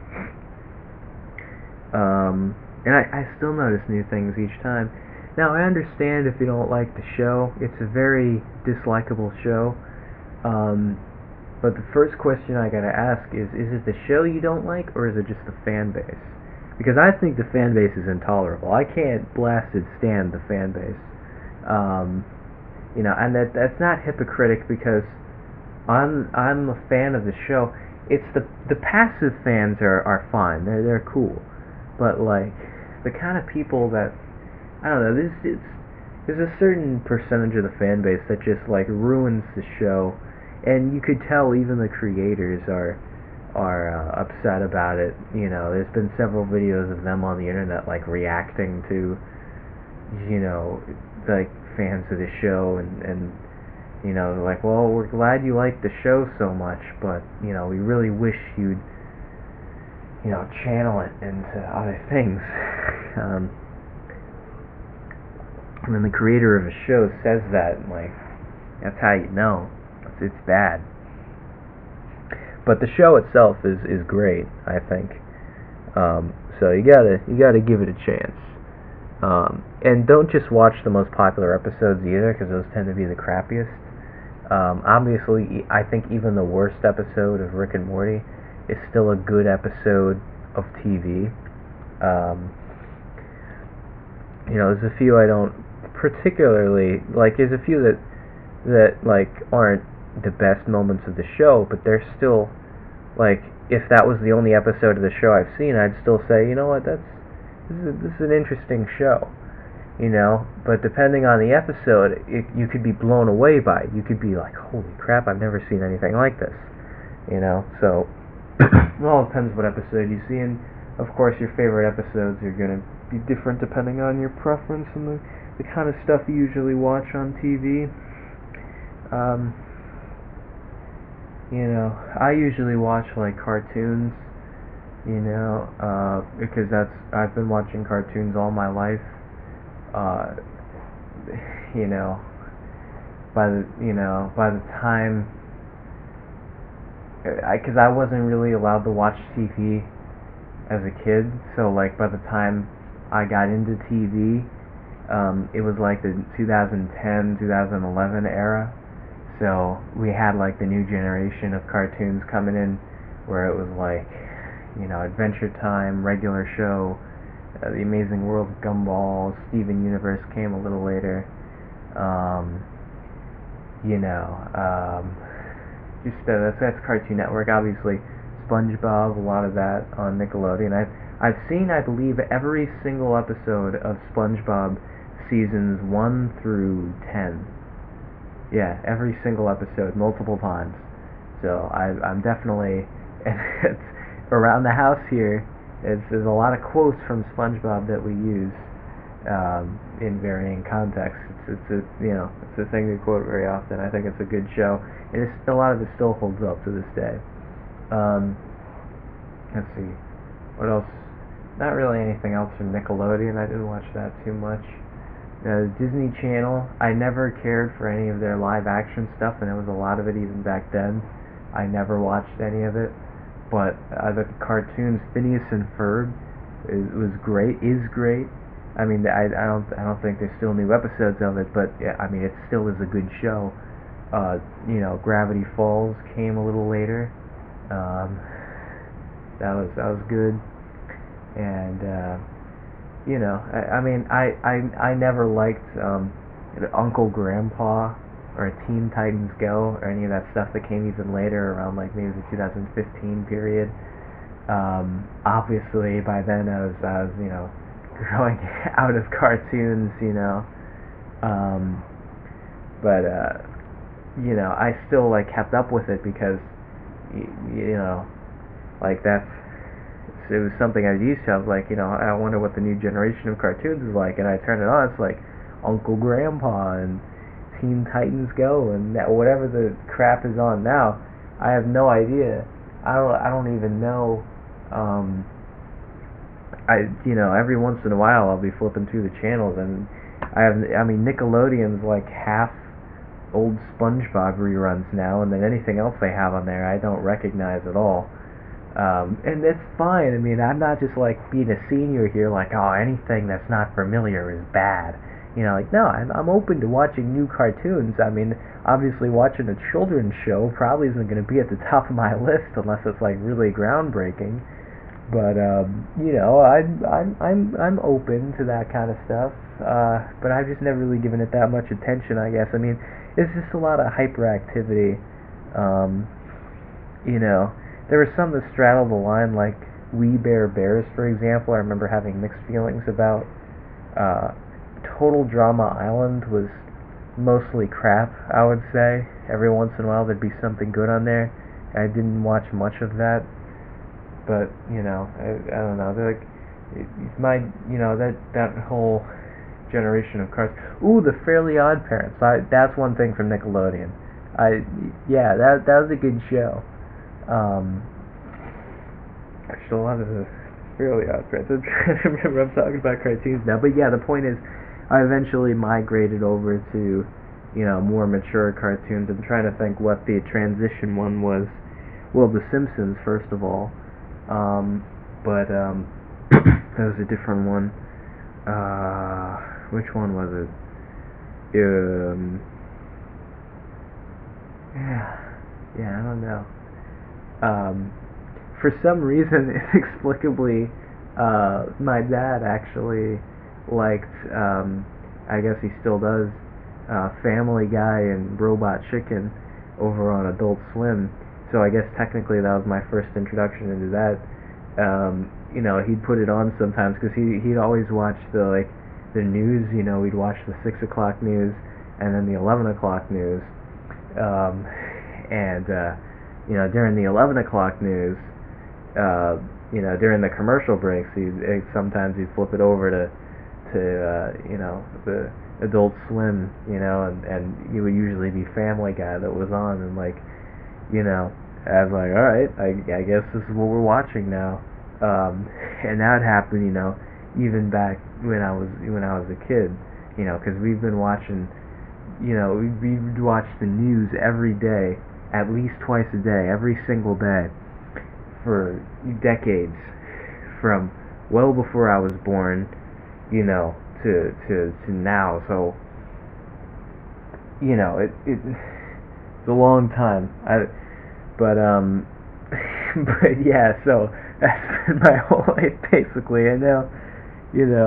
And I still notice new things each time. Now, I understand if you don't like the show. It's a very dislikable show. But the first question I gotta ask is it the show you don't like, or is it just the fan base? Because I think the fan base is intolerable. I can't blasted stand the fan base. And that's not hypocritic, because I'm a fan of the show. It's the passive fans are fine. They're cool. But like the kind of people that, I don't know, there's a certain percentage of the fan base that just like ruins the show, and you could tell even the creators are upset about it. There's been several videos of them on the internet like reacting to like fans of the show, and like, well, we're glad you like the show so much, but we really wish you'd channel it into other things. When the creator of a show says that, like, that's how you know it's bad. But the show itself is great, I think. So you gotta give it a chance. And don't just watch the most popular episodes either, because those tend to be the crappiest. Obviously, I think even the worst episode of Rick and Morty is still a good episode of TV. There's a few I don't particularly like. There's a few that like aren't the best moments of the show, but they're still like, if that was the only episode of the show I've seen, I'd still say, you know what, this is an interesting show. But depending on the episode, you could be blown away by it. You could be like, holy crap, I've never seen anything like this. So it all depends what episode you see, and of course your favorite episodes are going to be different depending on your preference and the kind of stuff you usually watch on TV. I usually watch like cartoons, because I've been watching cartoons all my life. By the time, because I wasn't really allowed to watch TV as a kid, so like by the time I got into TV, it was like the 2010, 2011 era. So we had like the new generation of cartoons coming in, where it was like, Adventure Time, Regular Show, The Amazing World of Gumball, Steven Universe came a little later. That's Cartoon Network. Obviously, SpongeBob, a lot of that on Nickelodeon. I've seen, I believe, every single episode of SpongeBob seasons 1 through 10. Yeah, every single episode, multiple times. So I'm definitely, and it's around the house here. There's a lot of quotes from SpongeBob that we use in varying contexts. It's a thing we quote very often. I think it's a good show, and a lot of it still holds up to this day. Let's see, what else? Not really anything else from Nickelodeon. I didn't watch that too much. Disney Channel, I never cared for any of their live action stuff, and there was a lot of it even back then. I never watched any of it, but the cartoons, Phineas and Ferb is great. I mean, I don't think there's still new episodes of it, but yeah, I mean, it still is a good show. Gravity Falls came a little later. Um, that was good, and I mean, I never liked Uncle Grandpa or Teen Titans Go or any of that stuff that came even later around like maybe the 2015 period. Obviously, by then I was growing out of cartoons, um, but I still like kept up with it because you know, like it was something I was used to. I was like, I wonder what the new generation of cartoons is like, and I turn it on. It's like Uncle Grandpa and Teen Titans Go and whatever the crap is on now. I have no idea. I don't even know. Every once in a while I'll be flipping through the channels and I mean Nickelodeon's like half old SpongeBob reruns now, and then anything else they have on there I don't recognize at all. And it's fine. I mean, I'm not just like being a senior here, like, oh, anything that's not familiar is bad. Like, no, I'm open to watching new cartoons. I mean, obviously, watching a children's show probably isn't going to be at the top of my list unless it's like really groundbreaking. But I'm open to that kind of stuff. But I've just never really given it that much attention, I guess. I mean, it's just a lot of hyperactivity. Um, you know, there were some that straddle the line, like We Bare Bears, for example. I remember having mixed feelings about. Total Drama Island was mostly crap, I would say. Every once in a while there'd be something good on there. I didn't watch much of that, but I don't know. They're like that whole generation of cars. Ooh, the Fairly Odd Parents. That's one thing from Nickelodeon. That was a good show. Actually, a lot of the Fairly Odd Parents. I'm trying to remember. I'm talking about cartoons now, but yeah, the point is, I eventually migrated over to more mature cartoons. I'm trying to think what the transition one was. Well, The Simpsons, first of all. But that was a different one. Which one was it? Yeah, I don't know. For some reason, inexplicably, my dad actually liked, I guess he still does, Family Guy and Robot Chicken over on Adult Swim. So I guess technically that was my first introduction into that. He'd put it on sometimes because he'd always watch the news. We'd watch the 6 o'clock news and then the 11 o'clock news. And during the 11 o'clock news, during the commercial breaks, sometimes he'd flip it over to the Adult Swim, and it would usually be Family Guy that was on, and I was like, all right, I guess this is what we're watching now, and that happened, even back when I was a kid, because we've been watching, we'd watch the news every day, at least twice a day, every single day, for decades, from well before I was born, to now. So it's a long time. But but yeah. So that's been my whole life basically. And now,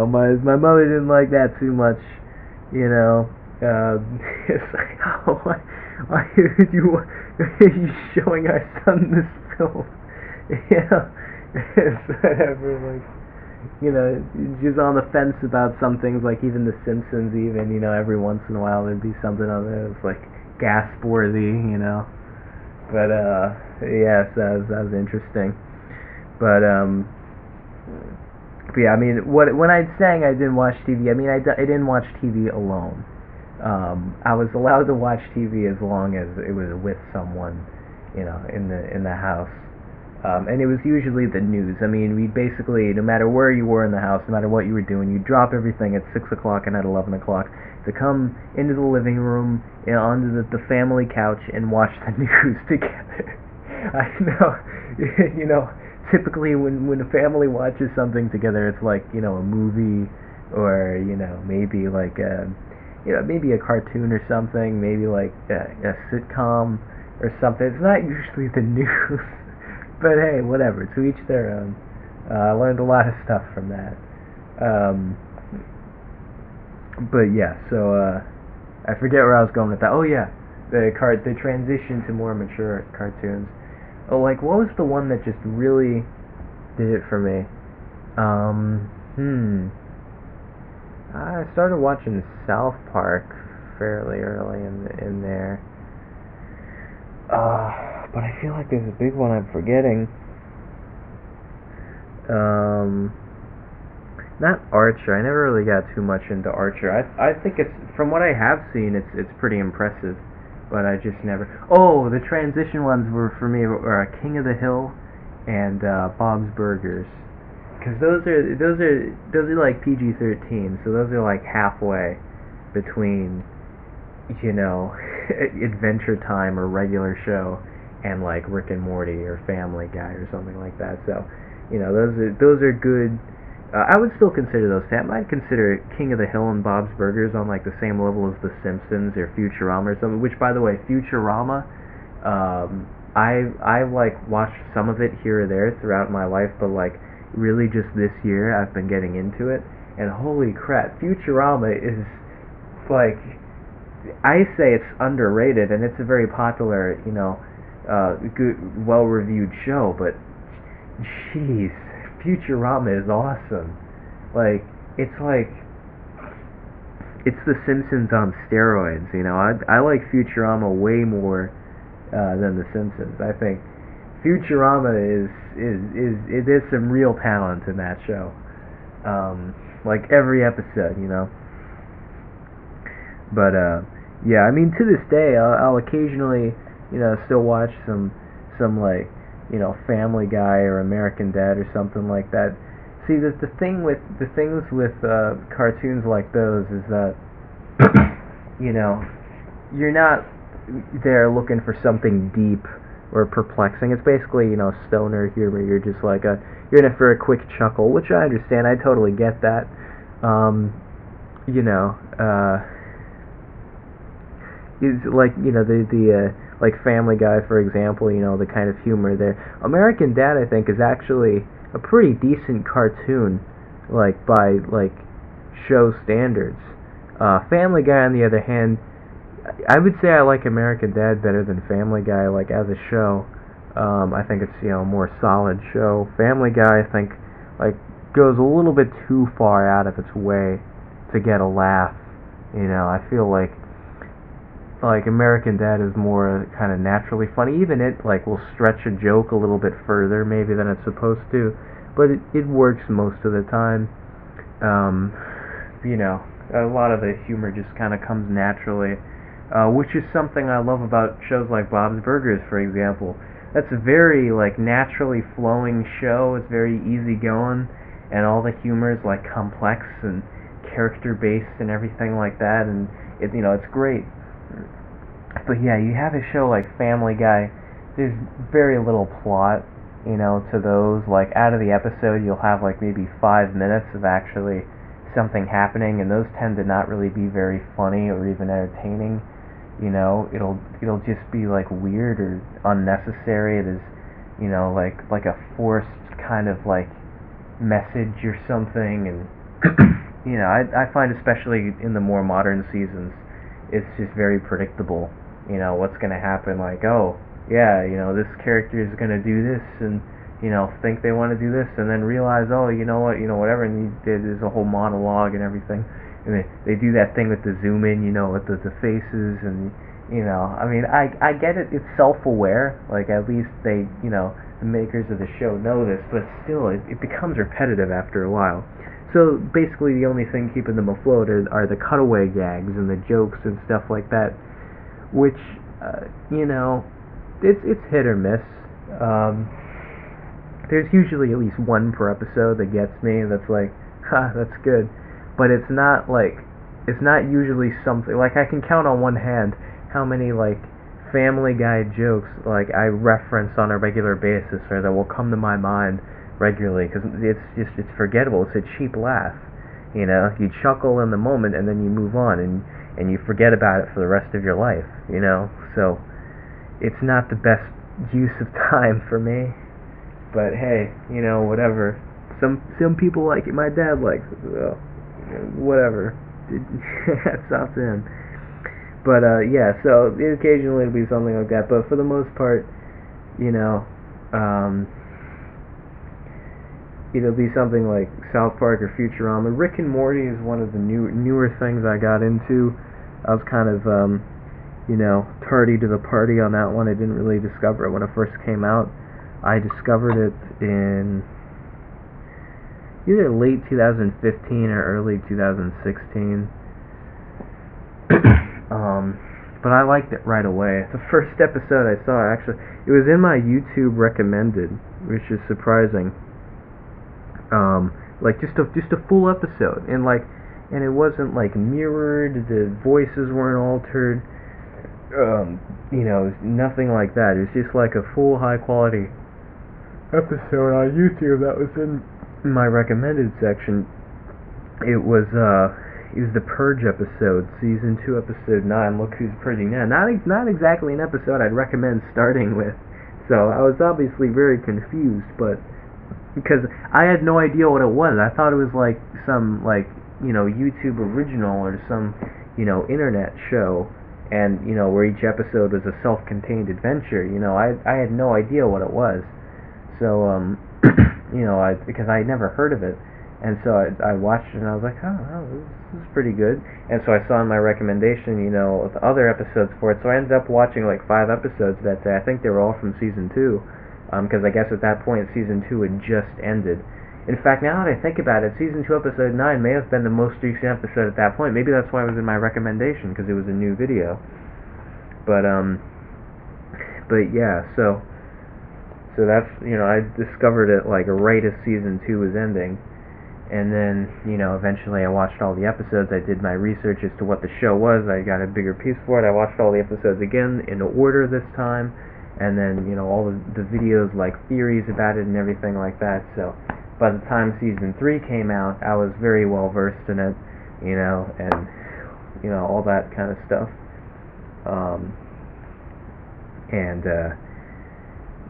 my mother didn't like that too much. It's like, oh, why are you showing our son this film? It's whatever. Like, she's on the fence about some things, like even The Simpsons. Even every once in a while there'd be something on there that's like gasp worthy. But yes, that was interesting. But yeah, I mean, when I'm saying I didn't watch TV, I mean I didn't watch TV alone. I was allowed to watch TV as long as it was with someone, in the house. And it was usually the news. I mean, we basically, no matter where you were in the house, no matter what you were doing, you'd drop everything at 6 o'clock and at 11 o'clock to come into the living room, onto the family couch, and watch the news together. I know, typically when a family watches something together, it's like, a movie, or maybe like maybe a cartoon or something, maybe like a sitcom or something. It's not usually the news, but hey, whatever. To each their own. I learned a lot of stuff from that. Um, but yeah, so I forget where I was going with that. Oh yeah, the transition to more mature cartoons. Oh, like what was the one that just really did it for me? Um, hmm. I started watching South Park fairly early in there. But I feel like there's a big one I'm forgetting. Um, Not Archer. I never really got too much into Archer. I think it's, from what I have seen, it's pretty impressive, but I just never. Oh, the transition ones were for me were King of the Hill and Bob's Burgers, because those are like PG-13, so those are like halfway between Adventure Time or regular show and like Rick and Morty or Family Guy or something like that. So those are good. I would still consider those. I might consider King of the Hill and Bob's Burgers on like the same level as The Simpsons or Futurama or something. Which, by the way, Futurama, I like watched some of it here or there throughout my life, but like really just this year I've been getting into it. And holy crap, Futurama is like, I say it's underrated, and it's a very popular, good, well-reviewed show. But jeez, Futurama is awesome. Like, it's like it's The Simpsons on steroids. I like Futurama way more than The Simpsons. I think Futurama there's some real talent in that show. Like every episode. But yeah, I mean, to this day, I'll occasionally, still watch some like, Family Guy or American Dad or something like that. See, the things with cartoons like those is that, you're not there looking for something deep or perplexing. It's basically, stoner humor. You're in it for a quick chuckle, which I understand. I totally get that. Um, you know, is like the like Family Guy, for example. The kind of humor there. American Dad, I think, is actually a pretty decent cartoon, like by like show standards. Family Guy, on the other hand, I would say I like American Dad better than Family Guy, like as a show. I think it's a more solid show. Family Guy, I think, like goes a little bit too far out of its way to get a laugh. I feel like American Dad is more kind of naturally funny. Even it like will stretch a joke a little bit further maybe than it's supposed to, but it works most of the time. Um, a lot of the humor just kind of comes naturally, which is something I love about shows like Bob's Burgers, for example. That's a very like naturally flowing show. It's very easygoing, and all the humor is like complex and character based and everything like that, and it's great. But yeah, you have a show like Family Guy. There's very little plot, to those. Like out of the episode, you'll have like maybe 5 minutes of actually something happening, and those tend to not really be very funny or even entertaining. It'll just be like weird or unnecessary. There's like a forced kind of like message or something, and I find, especially in the more modern seasons, it's just very predictable. What's gonna happen? Like, oh yeah, this character is gonna do this, and think they want to do this, and then realize, oh, what, whatever, and there's a whole monologue and everything, and they do that thing with the zoom in, with the faces, and I mean, I get it. It's self-aware. Like, at least they, the makers of the show know this, but still, it becomes repetitive after a while. So basically, the only thing keeping them afloat are the cutaway gags and the jokes and stuff like that, which it's hit or miss. There's usually at least one per episode that gets me. That's like, that's good, but it's not usually something like I can count on one hand how many like Family Guy jokes like I reference on a regular basis or that will come to my mind regularly, because it's forgettable. It's a cheap laugh. You know, you chuckle in the moment and then you move on, and you forget about it for the rest of your life, you know? So it's not the best use of time for me, but hey, you know, whatever. Some people like it. My dad likes it, so whatever. That's up to him. But yeah, so occasionally it'll be something like that, but for the most part, you know, it'll be something like South Park or Futurama. Rick and Morty is one of the newer things I got into. I was kind of you know, tardy to the party on that one. I didn't really discover it when it first came out. I discovered it in either late 2015 or early 2016. But I liked it right away. The first episode I saw, actually, it was in my YouTube recommended, which is surprising. Like just a full episode, and it wasn't like mirrored. The voices weren't altered. You know, nothing like that. It was just like a full high quality episode on YouTube that was in my recommended section. It was the Purge episode, season 2, episode 9. Look who's purging now. Not exactly an episode I'd recommend starting with. So I was obviously very confused, but because I had no idea what it was. I thought it was like some you know, YouTube original or some, you know, internet show, and you know, where each episode was a self-contained adventure. You know, I had no idea what it was. So you know, because I had never heard of it. And so I watched it and I was like, oh, this is pretty good. And so I saw in my recommendation, you know, the other episodes for it. So I ended up watching like 5 episodes that day. I think they were all from season 2, because I guess at that point season 2 had just ended. In fact, now that I think about it, season 2 episode 9 may have been the most recent episode at that point. Maybe that's why it was in my recommendation, because it was a new video. But yeah, so that's, you know, I discovered it like right as season 2 was ending. And then, you know, eventually I watched all the episodes. I did my research as to what the show was. I got a bigger piece for it. I watched all the episodes again in order this time. And then, you know, all the videos, like theories about it and everything like that. So by the time season 3 came out, I was very well versed in it, you know, and, you know, all that kind of stuff.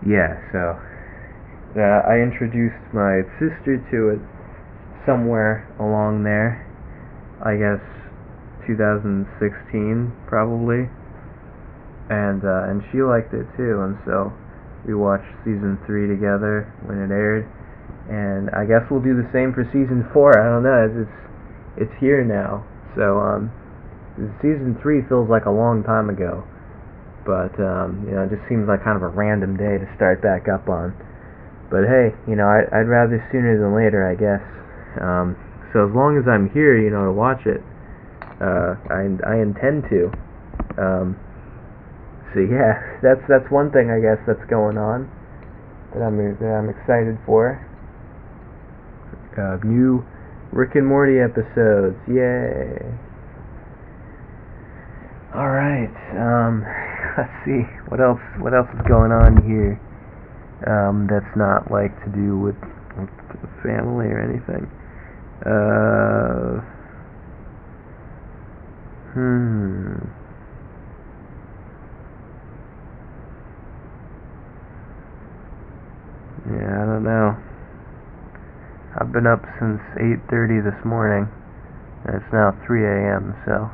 Yeah, so I introduced my sister to it somewhere along there, I guess 2016 probably, and she liked it too, and so we watched season 3 together when it aired, and I guess we'll do the same for season 4. I don't know, it's here now, so season 3 feels like a long time ago, but you know, it just seems like kind of a random day to start back up on. But hey, you know, I'd rather sooner than later, I guess. So as long as I'm here, you know, to watch it, I intend to. So yeah, that's one thing I guess that's going on that I'm excited for. New Rick and Morty episodes, yay! All right, let's see what else is going on here. That's not like to do with family or anything. Yeah, I don't know. I've been up since 8:30 this morning, and it's now 3 a.m. So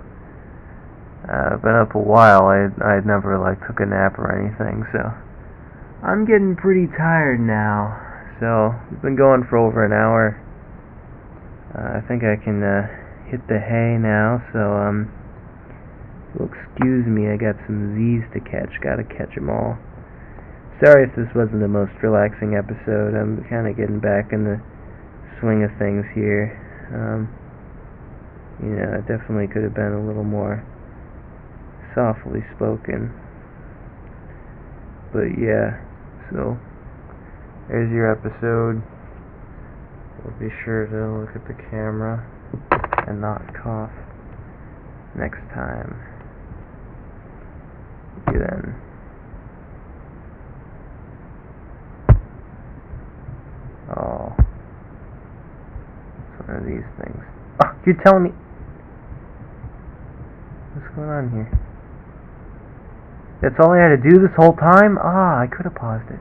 I've been up a while. I'd never like took a nap or anything, so I'm getting pretty tired now. So we've been going for over an hour. I think I can hit the hay now, so you'll excuse me, I got some Z's to catch, gotta catch them all. Sorry if this wasn't the most relaxing episode, I'm kind of getting back in the swing of things here. You know, it definitely could have been a little more softly spoken. But yeah, so there's your episode. We'll be sure to look at the camera and not cough next time. See you then. Oh, it's one of these things. You're telling me... What's going on here? That's all I had to do this whole time? I could have paused it.